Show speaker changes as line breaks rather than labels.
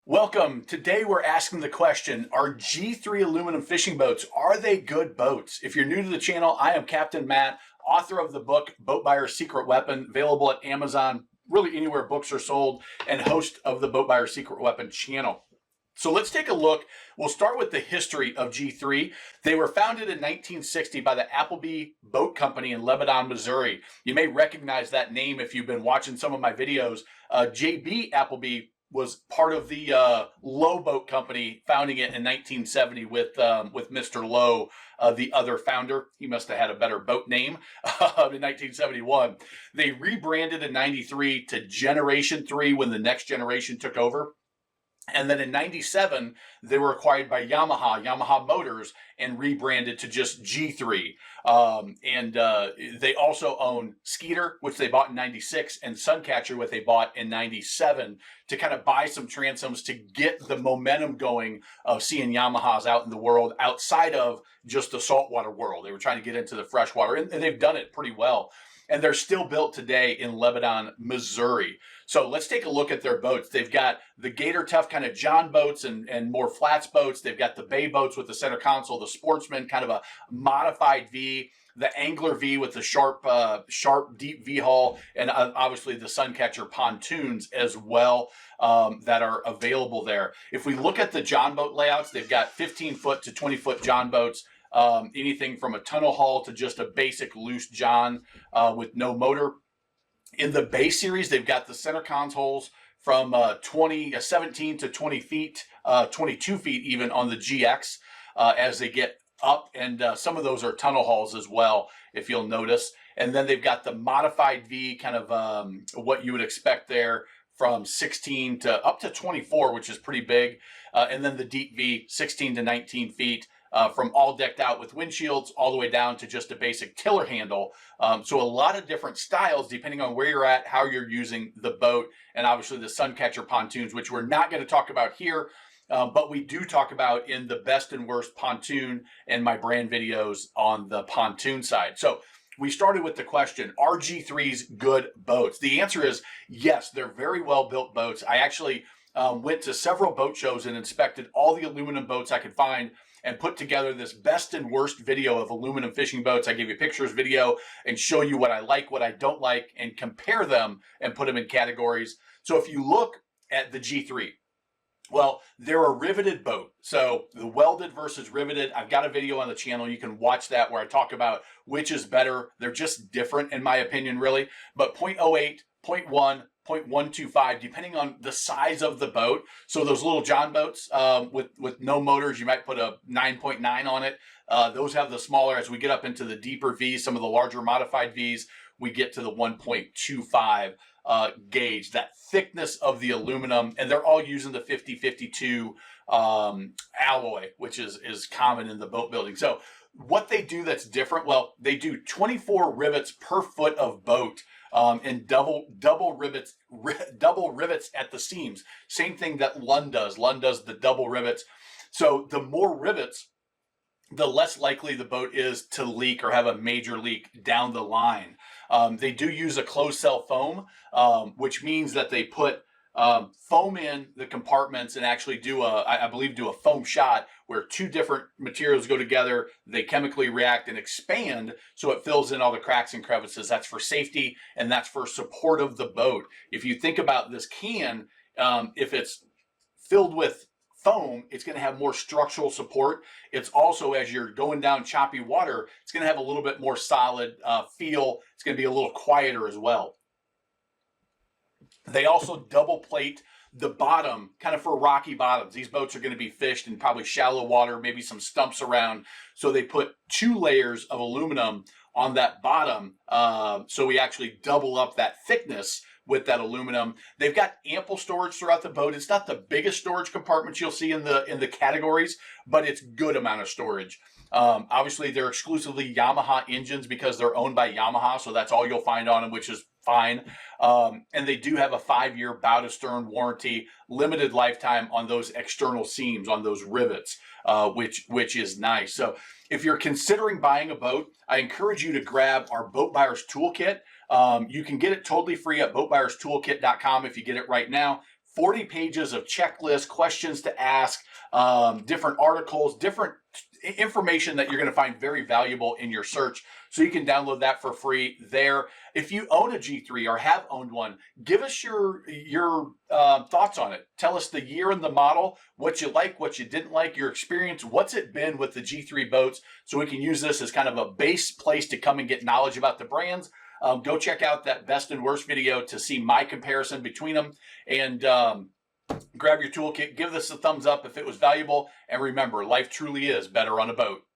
Welcome. Today we're asking the question, are G3 aluminum fishing boats, are they good boats? If you're new to the channel, I am Captain Matt, author of the book, Boat Buyer's Secret Weapon, available at Amazon, really anywhere books are sold, and host of the Boat Buyer's Secret Weapon channel. So let's take a look. We'll start with the history of G3. They were founded in 1960 by the Appleby Boat Company in Lebanon, Missouri. You may recognize that name if you've been watching some of my videos. J.B. Appleby was part of the Lowe Boat Company, founding it in 1970 with Mr. Lowe, the other founder. He must have had a better boat name in 1971. They rebranded in 93 to Generation 3 when the next generation took over. And then in 97, they were acquired by Yamaha Motors, and rebranded to just G3. They also own Skeeter, which they bought in 96, and Suncatcher, which they bought in 97, to kind of buy some transoms to get the momentum going of seeing Yamahas out in the world outside of just the saltwater world. They were trying to get into the freshwater, and they've done it pretty well. And they're still built today in Lebanon, Missouri. So let's take a look at their boats. They've got the Gator Tough kind of John boats and more flats boats. They've got the Bay boats with the center console, the Sportsman, kind of a modified V, the Angler V with the sharp deep V hull, and obviously the Suncatcher pontoons as well that are available there. If we look at the John boat layouts, they've got 15-foot to 20-foot John boats. Anything from a tunnel hull to just a basic loose John with no motor. In the Bay series, they've got the center consoles from 17 to 20 feet, 22 feet even on the GX as they get up, and some of those are tunnel hulls as well, if you'll notice. And then they've got the modified V, kind of what you would expect there, from 16 to up to 24, which is pretty big. And then the deep V, 16 to 19 feet. From all decked out with windshields all the way down to just a basic tiller handle. So a lot of different styles depending on where you're at, how you're using the boat, and obviously the Suncatcher pontoons, which we're not going to talk about here, but we do talk about in the best and worst pontoon and my brand videos on the pontoon side. So we started with the question, are G3s good boats? The answer is yes, they're very well built boats. I actually went to several boat shows and inspected all the aluminum boats I could find, and put together this best and worst video of aluminum fishing boats. I give you pictures, video, and show you what I like, what I don't like, and compare them and put them in categories. So if you look at the G3, well, they're a riveted boat. So the welded versus riveted, I've got a video on the channel. You can watch that where I talk about which is better. They're just different in my opinion, really. But 0.08, 0.1, 0.125, depending on the size of the boat. So those little John boats with no motors, you might put a 9.9 on it. Those have the smaller. As we get up into the deeper Vs, some of the larger modified Vs, we get to the 1.25 gauge, that thickness of the aluminum, and they're all using the 5052 alloy, which is common in the boat building. So what they do that's different, well, they do 24 rivets per foot of boat. And double rivets at the seams. Same thing that Lund does. Lund does the double rivets. So the more rivets, the less likely the boat is to leak or have a major leak down the line. They do use a closed cell foam, which means that they put foam in the compartments and actually do I believe do a foam shot where two different materials go together, they chemically react and expand so it fills in all the cracks and crevices. That's for safety, and that's for support of the boat. If you think about this can, if it's filled with foam, it's going to have more structural support. It's also, as you're going down choppy water, it's going to have a little bit more solid feel. It's going to be a little quieter as well. They also double plate the bottom, kind of for rocky bottoms. These boats are going to be fished in probably shallow water, maybe some stumps around. So they put 2 layers of aluminum on that bottom. So we actually double up that thickness with that aluminum. They've got ample storage throughout the boat. It's not the biggest storage compartments you'll see in the categories, but it's good amount of storage. Obviously, they're exclusively Yamaha engines because they're owned by Yamaha, so that's all you'll find on them, which is fine. And they do have a 5-year bow to stern warranty, limited lifetime on those external seams, on those rivets, which is nice. So if you're considering buying a boat, I encourage you to grab our Boat Buyer's Toolkit. You can get it totally free at boatbuyerstoolkit.com if you get it right now. 40 pages of checklists, questions to ask, different articles, different information that you're going to find very valuable in your search. So you can download that for free there. If you own a G3 or have owned one, give us your thoughts on it. Tell us the year and the model, what you like, what you didn't like, your experience, what's it been with the G3 boats, so we can use this as kind of a base place to come and get knowledge about the brands. Go check out that best and worst video to see my comparison between them, and grab your toolkit, give this a thumbs up if it was valuable, and remember, life truly is better on a boat.